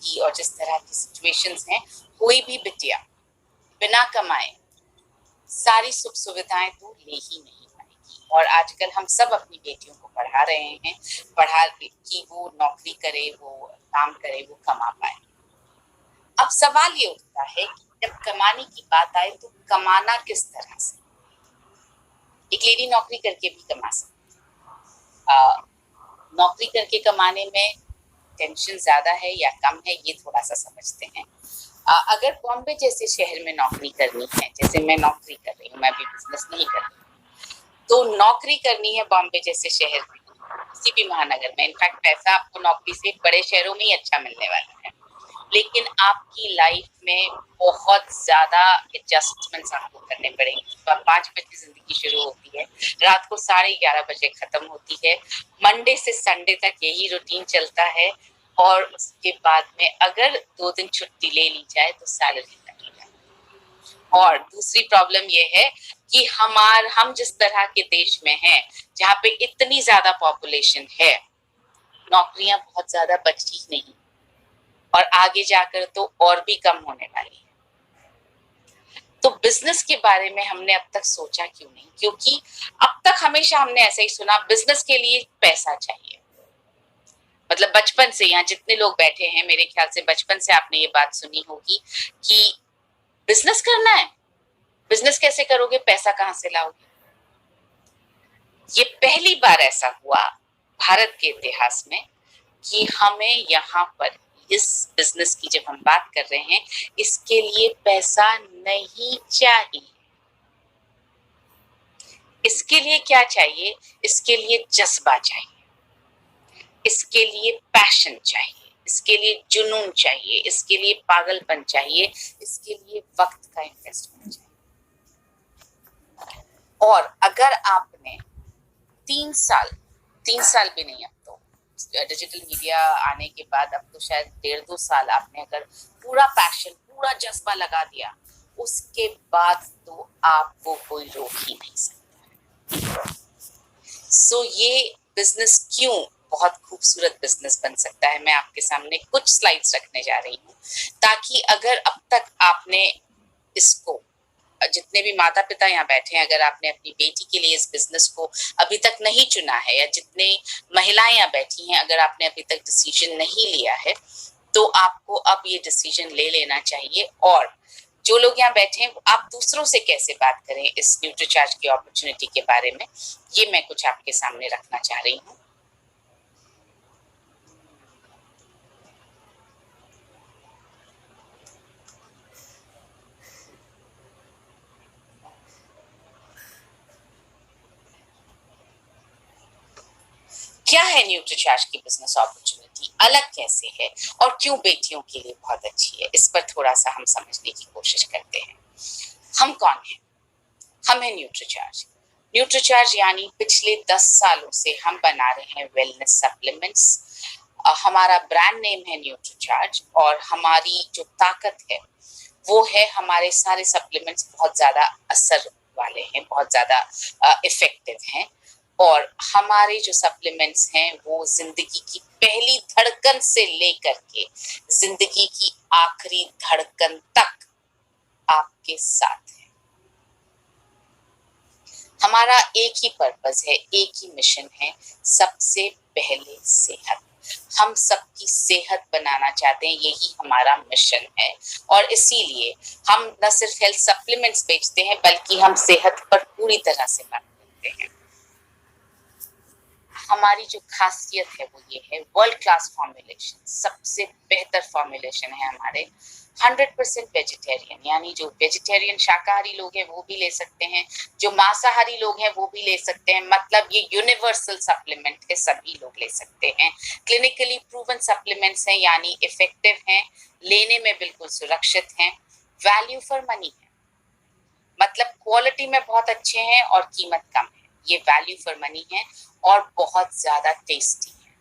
की और जिस तरह की सिचुएशंस हैं, कोई भी बिटिया बिना कमाए सारी सुख सुविधाएं तो ले ही नहीं पाएगी। और आजकल हम सब अपनी बेटियों को पढ़ा रहे हैं, पढ़ा कि वो नौकरी करे, वो काम करे, वो कमा पाए। अब सवाल ये उठता है कि जब कमाने की बात आए तो कमाना किस तरह से। एक लेडी नौकरी करके भी कमा सकती है। नौकरी करके कमाने में टेंशन ज्यादा है या कम है, ये थोड़ा सा समझते हैं। अगर बॉम्बे जैसे शहर में नौकरी करनी है, जैसे मैं नौकरी कर रही हूँ, मैं भी बिजनेस नहीं कर रही, तो नौकरी करनी है बॉम्बे जैसे शहर में, किसी भी महानगर में, इनफैक्ट पैसा आपको नौकरी से बड़े शहरों में ही अच्छा मिलने वाला है, लेकिन आपकी लाइफ में बहुत ज्यादा एडजस्टमेंट्स आपको करने पड़ेंगे। सुबह 5 बजे जिंदगी शुरू होती है, रात को 11:30 बजे खत्म होती है, मंडे से संडे तक यही रूटीन चलता है, और उसके बाद में अगर 2 दिन छुट्टी ले ली जाए तो सैलरी कटेगा। और दूसरी प्रॉब्लम ये है कि हम जिस तरह के देश में हैं, जहाँ पे इतनी ज्यादा पॉपुलेशन है, नौकरियां बहुत ज्यादा बची नहीं, और आगे जाकर तो और भी कम होने वाली है। तो बिजनेस के बारे में हमने अब तक सोचा क्यों नहीं? क्योंकि अब तक हमेशा हमने ऐसा ही सुना, बिजनेस के लिए पैसा चाहिए। मतलब बचपन से, यहाँ जितने लोग बैठे हैं, मेरे ख्याल से बचपन से आपने ये बात सुनी होगी कि बिजनेस करना है, बिजनेस कैसे करोगे, पैसा कहाँ से लाओगे। ये पहली बार ऐसा हुआ भारत के इतिहास में कि हमें यहाँ पर इस बिजनेस की जब हम बात कर रहे हैं, इसके लिए पैसा नहीं चाहिए। इसके लिए क्या चाहिए? इसके लिए जज्बा चाहिए, इसके लिए पैशन चाहिए, इसके लिए जुनून चाहिए, इसके लिए पागलपन चाहिए, इसके लिए वक्त का इन्वेस्टमेंट चाहिए। और अगर आपने 3 साल भी नहीं, अब तो डिजिटल मीडिया आने के बाद अब तो शायद 1.5-2 साल आपने अगर पूरा पैशन, पूरा जज्बा लगा दिया, उसके बाद तो आपको कोई रोक ही नहीं सकता। सो ये बिजनेस क्यों बहुत खूबसूरत बिजनेस बन सकता है, मैं आपके सामने कुछ स्लाइड्स रखने जा रही हूँ, ताकि अगर अब तक आपने इसको, जितने भी माता पिता यहाँ बैठे हैं, अगर आपने अपनी बेटी के लिए इस बिजनेस को अभी तक नहीं चुना है, या जितने महिलाएं यहाँ बैठी हैं, अगर आपने अभी तक डिसीजन नहीं लिया है, तो आपको अब ये डिसीजन ले लेना चाहिए। और जो लोग यहाँ बैठे हैं, आप दूसरों से कैसे बात करें इस न्यूट्रीचार्ज की अपॉर्चुनिटी के बारे में, ये मैं कुछ आपके सामने रखना चाह रही हूँ। क्या है न्यूट्रीचार्ज की बिजनेस अपॉर्चुनिटी, अलग कैसे है, और क्यों बेटियों के लिए बहुत अच्छी है, इस पर थोड़ा सा हम समझने की कोशिश करते हैं। हम कौन हैं? हम हैं न्यूट्रीचार्ज। न्यूट्रीचार्ज यानी पिछले 10 सालों से हम बना रहे हैं वेलनेस सप्लीमेंट्स। हमारा ब्रांड नेम है न्यूट्रीचार्ज, और हमारी जो ताकत है वो है हमारे सारे सप्लीमेंट्स बहुत ज्यादा असर वाले हैं, बहुत ज्यादा इफेक्टिव हैं, और हमारे जो सप्लीमेंट्स हैं वो जिंदगी की पहली धड़कन से लेकर के जिंदगी की आखिरी धड़कन तक आपके साथ है। हमारा एक ही पर्पस है, एक ही मिशन है, सबसे पहले सेहत। हम सबकी सेहत बनाना चाहते हैं, यही हमारा मिशन है, और इसीलिए हम न सिर्फ हेल्थ सप्लीमेंट्स बेचते हैं, बल्कि हम सेहत पर पूरी तरह से बात करते हैं। हमारी जो खासियत है वो ये है, वर्ल्ड क्लास फॉर्मुलेशन, सबसे बेहतर फॉर्मुलेशन है हमारे। 100% वेजिटेरियन, यानी जो वेजिटेरियन शाकाहारी लोग हैं वो भी ले सकते हैं, जो मांसाहारी लोग हैं वो भी ले सकते हैं। मतलब ये यूनिवर्सल सप्लीमेंट है, सभी लोग ले सकते हैं। क्लिनिकली प्रूवन सप्लीमेंट्स हैं, यानी इफेक्टिव हैं, लेने में बिल्कुल सुरक्षित हैं, वैल्यू फॉर मनी है, मतलब क्वालिटी में बहुत अच्छे हैं और कीमत कम है। ये वैल्यू फॉर मनी है, और बहुत ज्यादा टेस्टी है।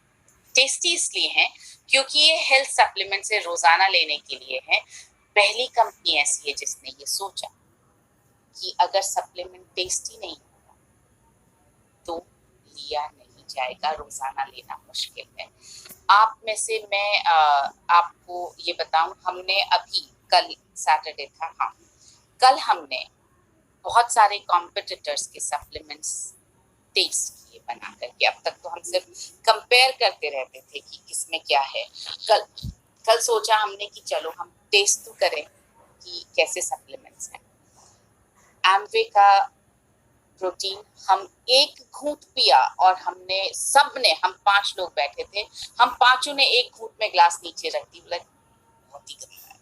टेस्टी इसलिए है क्योंकि ये हेल्थ सप्लीमेंट से रोजाना लेने के लिए है। पहली कंपनी ऐसी है जिसने ये सोचा कि अगर सप्लीमेंट टेस्टी नहीं होगा तो लिया नहीं जाएगा, रोजाना लेना मुश्किल है। आप में से मैं आपको ये बताऊं, हमने अभी कल सैटरडे था, हाँ, कल हमने बहुत सारे कॉम्पिटिटर्स के सप्लीमेंट्स टेस्ट किए बना करके। अब तक तो हम सिर्फ कंपेयर करते रहते थे कि किसमें क्या है। कल कल सोचा हमने कि चलो हम टेस्ट तो करें कि कैसे सप्लीमेंट्स हैं। एमवे का प्रोटीन हम एक घूंट पिया और हम 5 लोग बैठे थे, हम पांचों ने एक घूंट में ग्लास नीचे रख दी, बोला बहुत ही गंदा है।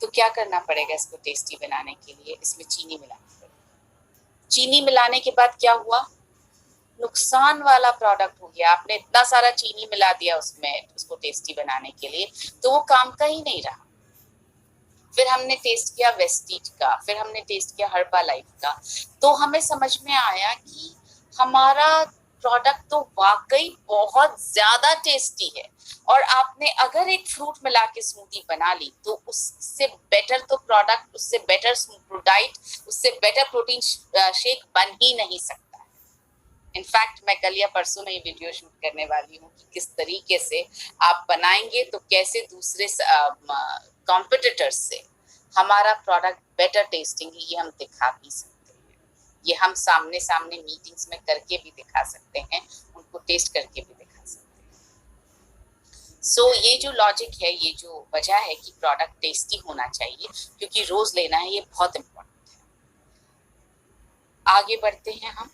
तो क्या करना पड़ेगा इसको टेस्टी बनाने के लिए? इसमें चीनी मिलानी पड़ेगी। चीनी मिलाने के बाद क्या हुआ? नुकसान वाला प्रोडक्ट हो गया। आपने इतना सारा चीनी मिला दिया उसमें उसको टेस्टी बनाने के लिए, तो वो काम का ही नहीं रहा। फिर हमने टेस्ट किया वेस्टीज का, फिर हमने टेस्ट किया हर्बा लाइफ का, तो हमें समझ में आया कि हमारा प्रोडक्ट तो वाकई बहुत ज्यादा टेस्टी है। और आपने अगर एक फ्रूट मिला के स्मूदी बना ली तो उससे बेटर तो प्रोडक्ट, उससे बेटर डाइट, उससे बेटर प्रोटीन शेक बन ही नहीं सकता है। इनफैक्ट मैं कल या परसों में ये वीडियो शूट करने वाली हूँ कि किस तरीके से आप बनाएंगे तो कैसे दूसरे कॉम्पिटिटर्स से हमारा प्रोडक्ट बेटर टेस्टिंग है, ये हम दिखा भी सकते हैं। ये हम सामने सामने मीटिंग्स में करके भी दिखा सकते हैं, उनको टेस्ट करके भी दिखा सकते हैं। सो ये जो लॉजिक है, ये जो वजह है कि प्रोडक्ट टेस्टी होना चाहिए, क्योंकि रोज लेना है, ये बहुत इम्पोर्टेंट है। आगे बढ़ते हैं हम।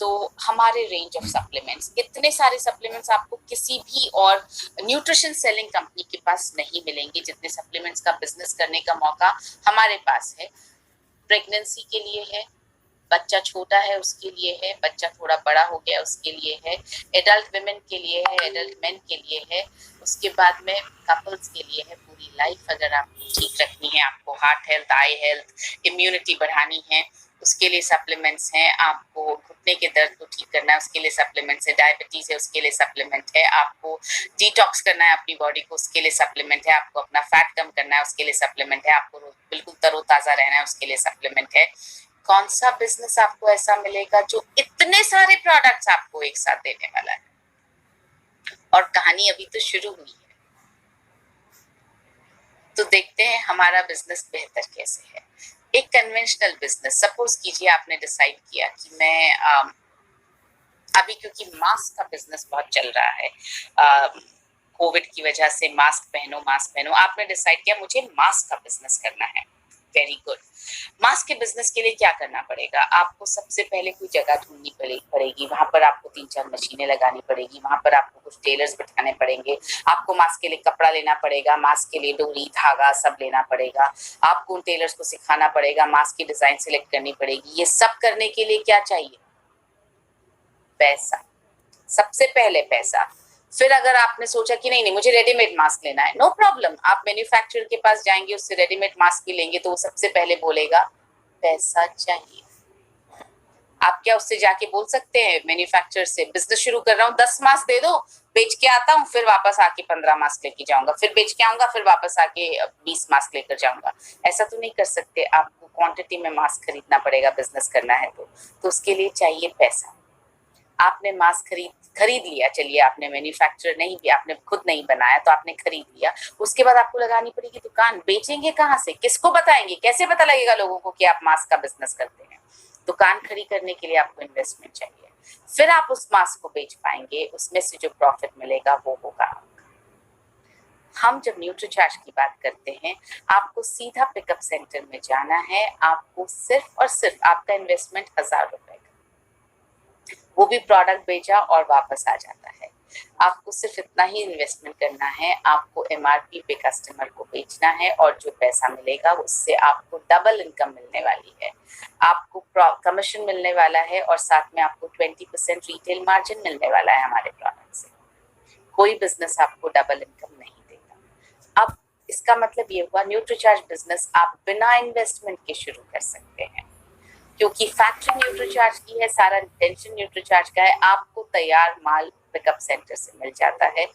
तो हमारे रेंज ऑफ सप्लीमेंट्स, इतने सारे सप्लीमेंट्स आपको किसी भी और न्यूट्रिशन सेलिंग कंपनी के पास नहीं मिलेंगे जितने सप्लीमेंट्स का बिजनेस करने का मौका हमारे पास है। प्रेगनेंसी के लिए है, बच्चा छोटा है उसके लिए है, बच्चा थोड़ा बड़ा हो गया उसके लिए है, एडल्ट वुमेन के लिए है, एडल्ट मेन के लिए है, उसके बाद में कपल्स के लिए है। पूरी लाइफ अगर आपको ठीक रखनी है, आपको हार्ट हेल्थ, आई हेल्थ, इम्यूनिटी बढ़ानी है, उसके लिए सप्लीमेंट्स हैं। आपको घुटने के दर्द को ठीक करना है, उसके लिए सप्लीमेंट्स है। डायबिटीज है, उसके लिए सप्लीमेंट है। आपको डिटॉक्स करना है अपनी बॉडी को, उसके लिए सप्लीमेंट है। आपको अपना फैट कम करना है, उसके लिए सप्लीमेंट है। आपको बिल्कुल तरोताजा रहना है, उसके लिए सप्लीमेंट है। कौन सा बिजनेस आपको ऐसा मिलेगा जो इतने सारे प्रोडक्ट्स आपको एक साथ देने वाला है? और कहानी अभी तो शुरू हुई है। तो देखते हैं हमारा बिजनेस बेहतर कैसे है। एक कन्वेंशनल बिजनेस, सपोज कीजिए आपने डिसाइड किया कि मैं अभी, क्योंकि मास्क का बिजनेस बहुत चल रहा है, कोविड की वजह से मास्क पहनो, आपने डिसाइड किया मुझे मास्क का बिजनेस करना है। Very good. मास्क के बिजनेस के लिए क्या करना पड़ेगा? आपको सबसे पहले कोई जगह ढूंढनी पड़ेगी, वहां पर आपको 3-4 मशीनें लगानी पड़ेगी, वहां पर आपको कुछ टेलर्स बिठाने पड़ेंगे, आपको मास्क के लिए कपड़ा लेना पड़ेगा, मास्क के लिए डोरी, धागा सब लेना पड़ेगा, आपको उन टेलर्स को सिखाना पड़ेगा, मास्क की डिजाइन सिलेक्ट करनी पड़ेगी। ये सब करने के लिए क्या चाहिए? पैसा। सबसे पहले पैसा। फिर अगर आपने सोचा कि नहीं मुझे रेडीमेड मास्क लेना है, नो प्रॉब्लम, आप मैन्युफैक्चरर के पास जाएंगे, उससे रेडीमेड मास्क भी लेंगे, तो वो सबसे पहले बोलेगा पैसा चाहिए। आप क्या उससे जाके बोल सकते हैं मैन्युफैक्चरर से, बिजनेस शुरू कर रहा हूँ, 10 मास्क दे दो, बेच के आता हूँ, फिर वापस आके 15 मास्क लेके जाऊंगा, फिर बेच के आऊंगा, फिर वापस आके 20 मास्क लेकर जाऊंगा? ऐसा तो नहीं कर सकते। आपको क्वांटिटी में मास्क खरीदना पड़ेगा बिजनेस करना है तो उसके लिए चाहिए पैसा। आपने मास्क खरीद लिया, चलिए आपने मैन्युफैक्चरर नहीं भी, आपने खुद नहीं बनाया तो आपने खरीद लिया, उसके बाद आपको लगानी पड़ेगी दुकान। बेचेंगे कहाँ से? किसको बताएंगे? कैसे पता लगेगा लोगों को कि आप मास्क का बिजनेस करते हैं? दुकान खड़ी करने के लिए आपको इन्वेस्टमेंट चाहिए। फिर आप उस मास्क को बेच पाएंगे, उसमें से जो प्रॉफिट मिलेगा वो होगा आपका। हम जब न्यूट्रीचार्ज की बात करते हैं, आपको सीधा पिकअप सेंटर में जाना है, आपको सिर्फ और सिर्फ आपका इन्वेस्टमेंट 1000 रुपए, वो भी प्रोडक्ट बेचा और वापस आ जाता है। आपको सिर्फ इतना ही इन्वेस्टमेंट करना है, आपको एमआरपी पे कस्टमर को बेचना है और जो पैसा मिलेगा उससे आपको डबल इनकम मिलने वाली है। आपको कमीशन मिलने वाला है और साथ में आपको 20% रिटेल मार्जिन मिलने वाला है हमारे प्रोडक्ट से। कोई बिजनेस आपको डबल इनकम नहीं देगा। अब इसका मतलब ये हुआ न्यूट्रीचार्ज बिजनेस आप बिना इन्वेस्टमेंट के शुरू कर सकते हैं, क्योंकि फैक्ट्री न्यूट्रीचार्ज की है, सारा टेंशन न्यूट्रीचार्ज का है। आपको तैयार माल पिकअप सेंटर से मिल जाता है।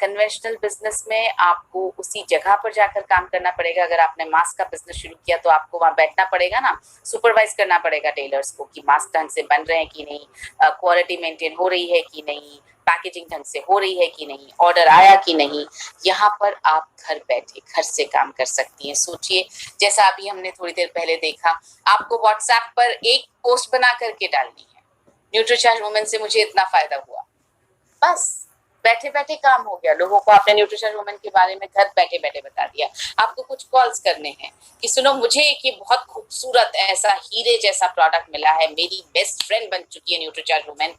कन्वेंशनल बिजनेस में आपको उसी जगह पर जाकर काम करना पड़ेगा। अगर आपने मास्क का बिजनेस शुरू किया तो आपको वहां बैठना पड़ेगा ना, सुपरवाइज करना पड़ेगा टेलर्स को कि मास्क ढंग से बन रहे हैं कि नहीं, क्वालिटी मेंटेन हो रही है कि नहीं, पैकेजिंग ढंग से हो रही है कि नहीं, ऑर्डर आया कि नहीं। यहाँ पर आप घर बैठे घर से काम कर सकती हैं। सोचिए, जैसा अभी हमने थोड़ी देर पहले देखा, आपको व्हाट्सएप पर एक पोस्ट बना करके डालनी है, न्यूट्रीचार्ज वुमेन से मुझे इतना फायदा हुआ, बस बैठे बैठे काम हो गया। लोगों को आपने न्यूट्रिशन वुमेन के बारे में घर बैठे बैठे बता दिया। आपको कुछ कॉल्स करने हैं कि सुनो, मुझे एक ये बहुत खूबसूरत ऐसा हीरे जैसा प्रोडक्ट मिला है, मेरी बेस्ट फ्रेंड बन चुकी है न्यूट्रीचार्ज वुमेन,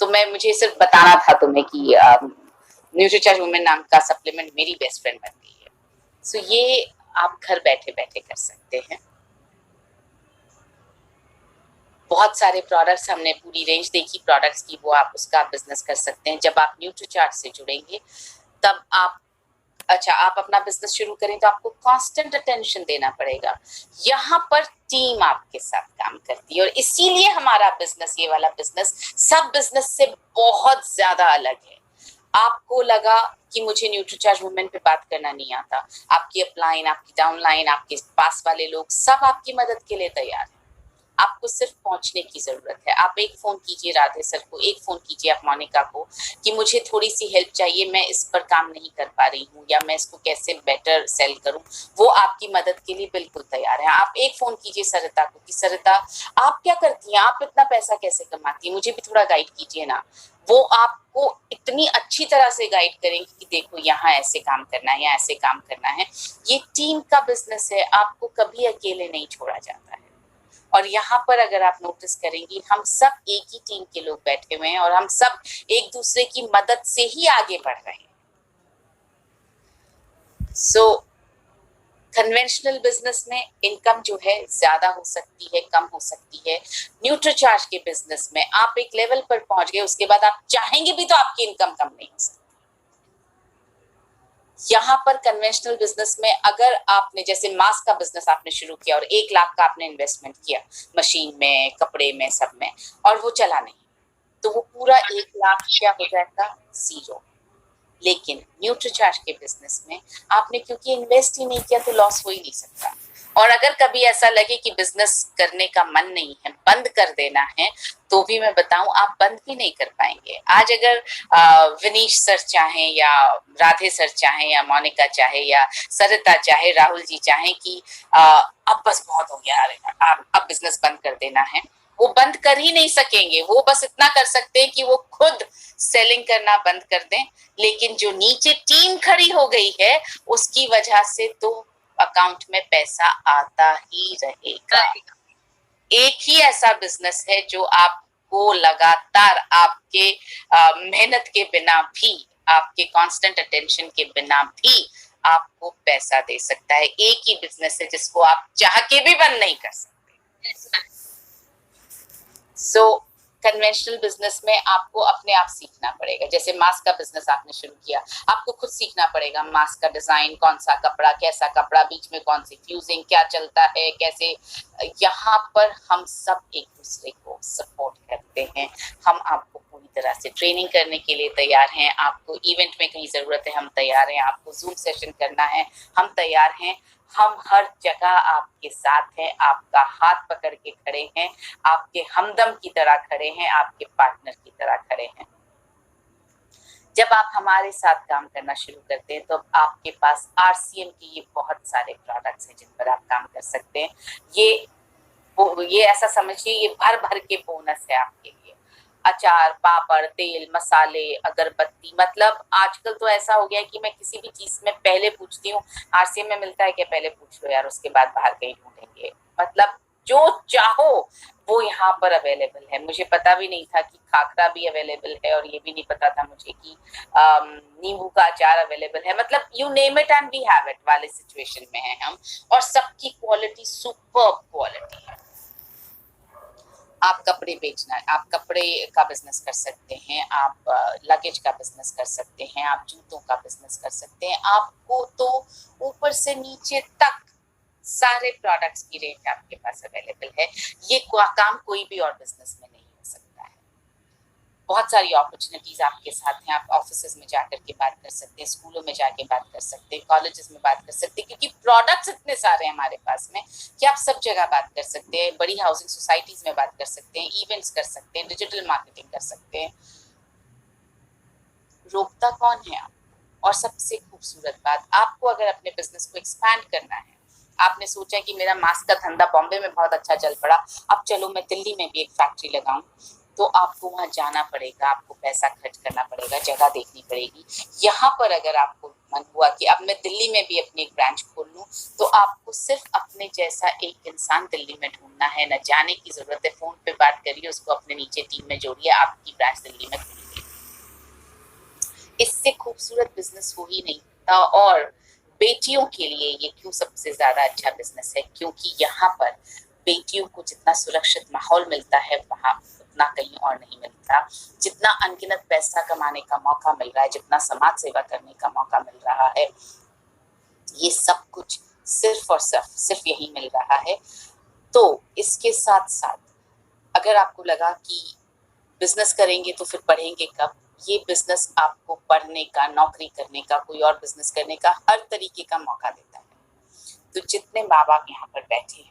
तो मैं मुझे सिर्फ बताना था तुम्हें कि न्यूट्रीचार्ज वुमेन नाम का सप्लीमेंट मेरी बेस्ट फ्रेंड बन गई है। सो ये आप घर बैठे बैठे कर सकते हैं। बहुत सारे प्रोडक्ट्स, हमने पूरी रेंज देखी प्रोडक्ट्स की, वो आप उसका बिजनेस कर सकते हैं। जब आप न्यूट्रीचार्ट से जुड़ेंगे तब आप आप अपना बिजनेस शुरू करें तो आपको कांस्टेंट अटेंशन देना पड़ेगा। यहाँ पर टीम आपके साथ काम करती है और इसीलिए हमारा बिजनेस, ये वाला बिजनेस सब बिजनेस से बहुत ज्यादा अलग है। आपको लगा कि मुझे न्यूट्रीचार्ज वुमेन पे बात करना नहीं आता, आपकी अपलाइन, आपकी डाउनलाइन, आपके पास वाले लोग सब आपकी मदद के लिए तैयार है। आपको सिर्फ पहुंचने की जरूरत है। आप एक फोन कीजिए राधे सर को, एक फोन कीजिए आप मोनिका को कि मुझे थोड़ी सी हेल्प चाहिए, मैं इस पर काम नहीं कर पा रही हूँ या मैं इसको कैसे बेटर सेल करूँ, वो आपकी मदद के लिए बिल्कुल तैयार है। आप एक फोन कीजिए सरिता को कि सरिता आप क्या करती हैं, आप इतना पैसा कैसे कमाती हैं, मुझे भी थोड़ा गाइड कीजिए ना। वो आपको इतनी अच्छी तरह से गाइड करेंगे कि देखो यहाँ ऐसे काम करना है या ऐसे काम करना है। ये टीम का बिजनेस है, आपको कभी अकेले नहीं छोड़ा जाता है। और यहाँ पर अगर आप नोटिस करेंगी, हम सब एक ही टीम के लोग बैठे हुए हैं और हम सब एक दूसरे की मदद से ही आगे बढ़ रहे हैं। सो कन्वेंशनल बिजनेस में इनकम जो है ज्यादा हो सकती है, कम हो सकती है। न्यूट्रीचार्ज के बिजनेस में आप एक लेवल पर पहुंच गए, उसके बाद आप चाहेंगे भी तो आपकी इनकम कम नहीं हो सकती। यहाँ पर कन्वेंशनल बिजनेस में अगर आपने, जैसे मास्क का बिजनेस आपने शुरू किया और 1 लाख का आपने इन्वेस्टमेंट किया मशीन में, कपड़े में, सब में, और वो चला नहीं, तो वो पूरा 1 लाख क्या हो जाएगा, जीरो। लेकिन न्यूट्रीचार्ज के बिजनेस में आपने क्योंकि इन्वेस्ट ही नहीं किया तो लॉस हो ही नहीं सकता। और अगर कभी ऐसा लगे कि बिजनेस करने का मन नहीं है, बंद कर देना है, तो भी मैं बताऊं आप बंद भी नहीं कर पाएंगे। आज अगर विनीश सर चाहें या राधे सर चाहें या मोनिका चाहे या सरिता चाहे, राहुल जी चाहें कि अब बस बहुत हो गया, अब बिजनेस बंद कर देना है, वो बंद कर ही नहीं सकेंगे। वो बस इतना कर सकते हैं कि वो खुद सेलिंग करना बंद कर दें, लेकिन जो नीचे टीम खड़ी हो गई है उसकी वजह से तो अकाउंट में पैसा आता ही रहेगा। एक ही ऐसा बिजनेस है जो आपको लगातार आपके मेहनत के बिना भी, आपके कांस्टेंट अटेंशन के बिना भी आपको पैसा दे सकता है। एक ही बिजनेस है जिसको आप चाह के भी बंद नहीं कर सकते। सो कन्वेंशनल बिजनेस में आपको अपने आप सीखना पड़ेगा। जैसे मास्क का बिजनेस आपने शुरू किया, आपको खुद सीखना पड़ेगा मास्क का डिजाइन, कौन सा कपड़ा, कैसा कपड़ा, बीच में कौन सी फ्यूजिंग, क्या चलता है, कैसे। यहाँ पर हम सब एक दूसरे को सपोर्ट करते हैं। हम आपको पूरी तरह से ट्रेनिंग करने के लिए तैयार हैं। आपको इवेंट में कहीं जरूरत है, हम तैयार हैं। आपको जूम सेशन करना है, हम तैयार हैं। हम हर जगह आपके साथ हैं, आपका हाथ पकड़ के खड़े हैं, आपके हमदम की तरह खड़े हैं, आपके पार्टनर की तरह खड़े हैं। जब आप हमारे साथ काम करना शुरू करते हैं तो आपके पास आरसीएम के ये बहुत सारे प्रोडक्ट्स हैं जिन पर आप काम कर सकते हैं। ये ऐसा समझिए, ये भर भर के बोनस है आपके लिए। अचार, पापड़, तेल, मसाले, अगरबत्ती, मतलब आजकल तो ऐसा हो गया है कि मैं किसी भी चीज में पहले पूछती हूँ, आरसीएम में मिलता है क्या, पहले पूछ लो यार, उसके बाद बाहर कहीं ढूंढेंगे। मतलब जो चाहो वो यहाँ पर अवेलेबल है। मुझे पता भी नहीं था कि खाखरा भी अवेलेबल है, और ये भी नहीं पता था मुझे कि नींबू का अचार अवेलेबल है। मतलब you name it and we have it वाले सिचुएशन में है हम, और सबकी क्वालिटी सुपर्ब क्वालिटी है। आप कपड़े बेचना, आप कपड़े का बिजनेस कर सकते हैं, आप लगेज का बिजनेस कर सकते हैं, आप जूतों का बिजनेस कर सकते हैं। आपको तो ऊपर से नीचे तक सारे प्रोडक्ट्स की रेंज आपके पास अवेलेबल है। ये काम कोई भी और बिजनेस में नहीं हो सकता है। बहुत सारी अपॉर्चुनिटीज आपके साथ हैं। आप ऑफिसेज में जाकर के बात कर सकते हैं, स्कूलों में जाके बात कर सकते हैं, कॉलेजेस में बात कर सकते हैं, क्योंकि प्रोडक्ट्स इतने सारे हैं हमारे पास में कि आप सब जगह बात कर सकते हैं। बड़ी हाउसिंग सोसाइटीज में बात कर सकते हैं, इवेंट्स कर सकते हैं, डिजिटल मार्केटिंग कर सकते हैं। रोकता कौन है आप? और सबसे खूबसूरत बात, आपको अगर अपने बिजनेस को एक्सपैंड करना है, आपने सोचा कि मेरा मास्क का धंधा बॉम्बे में बहुत अच्छा चल पड़ा, अब चलो मैं दिल्ली में भी एक फैक्ट्री लगाऊं, तो आपको वहां जाना पड़ेगा, आपको पैसा खर्च करना पड़ेगा, जगह देखनी पड़ेगी। यहाँ पर अगर आपको मन हुआ कि अब मैं दिल्ली में भी अपनी एक ब्रांच खोल लूं, तो आपको सिर्फ अपने जैसा एक इंसान दिल्ली में ढूंढना है, न जाने की जरूरत है। फोन पे बात करिए, उसको अपने नीचे टीम में जोड़िए, आपकी ब्रांच दिल्ली में खुलेगी। इससे खूबसूरत बिजनेस हो ही नहीं सकता। और बेटियों के लिए ये क्यों सबसे ज्यादा अच्छा बिजनेस है, क्योंकि यहाँ पर बेटियों को जितना सुरक्षित माहौल मिलता है वहां उतना कहीं और नहीं मिलता। जितना अनगिनत पैसा कमाने का मौका मिल रहा है, जितना समाज सेवा करने का मौका मिल रहा है, ये सब कुछ सिर्फ और सिर्फ यही मिल रहा है। तो इसके साथ साथ अगर आपको लगा कि बिजनेस करेंगे तो फिर पढ़ेंगे कब, ये बिजनेस आपको पढ़ने का, नौकरी करने का, कोई और बिजनेस करने का हर तरीके का मौका देता है। तो जितने माँ बाप यहाँ पर बैठे हैं,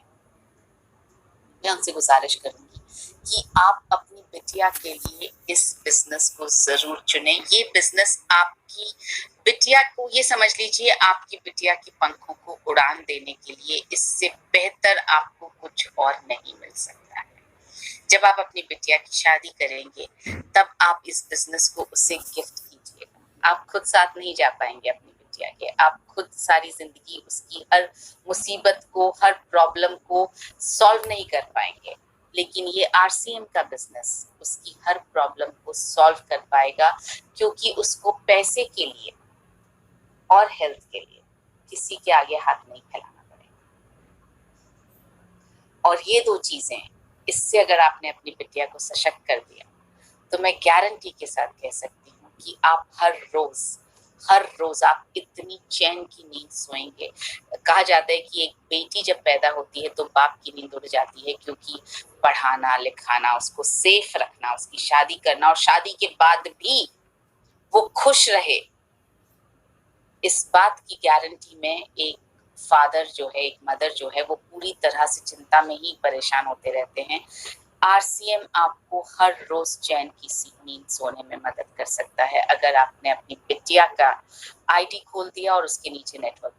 मैं उनसे गुजारिश करूंगी कि आप अपनी बिटिया के लिए इस बिजनेस को जरूर चुनें। ये बिजनेस आपकी बिटिया को, ये समझ लीजिए, आपकी बिटिया की पंखों को उड़ान देने के लिए इससे बेहतर आपको कुछ और नहीं मिल सकता है। जब आप अपनी बिटिया की शादी करेंगे, तब आप इस बिजनेस को उसे गिफ्ट कीजिएगा। आप खुद साथ नहीं जा पाएंगे अपनी बिटिया के, आप खुद सारी जिंदगी उसकी हर मुसीबत को, हर प्रॉब्लम को सॉल्व नहीं कर पाएंगे, लेकिन ये आरसीएम का बिजनेस उसकी हर प्रॉब्लम को सॉल्व कर पाएगा, क्योंकि उसको पैसे के लिए और हेल्थ के लिए किसी के आगे हाथ नहीं फैलाना पड़ेगा। और ये दो चीजें, इससे अगर आपने अपनी बिटिया को सशक्त कर दिया, तो मैं गारंटी के साथ कह सकती हूँ कि आप हर रोज आप इतनी चैन की नींद सोएंगे। कहा जाता है कि एक बेटी जब पैदा होती है तो बाप की नींद उड़ जाती है, क्योंकि पढ़ाना लिखाना, उसको सेफ रखना, उसकी शादी करना, और शादी के बाद भी वो खुश रहे, इस बात की गारंटी में एक फादर जो है, एक मदर जो है, वो पूरी तरह से चिंता में ही परेशान होते रहते हैं। आरसीएम आपको हर रोज चैन की नींद सोने में मदद कर सकता है, अगर आपने अपनी बिटिया का आईडी खोल दिया और उसके नीचे नेटवर्क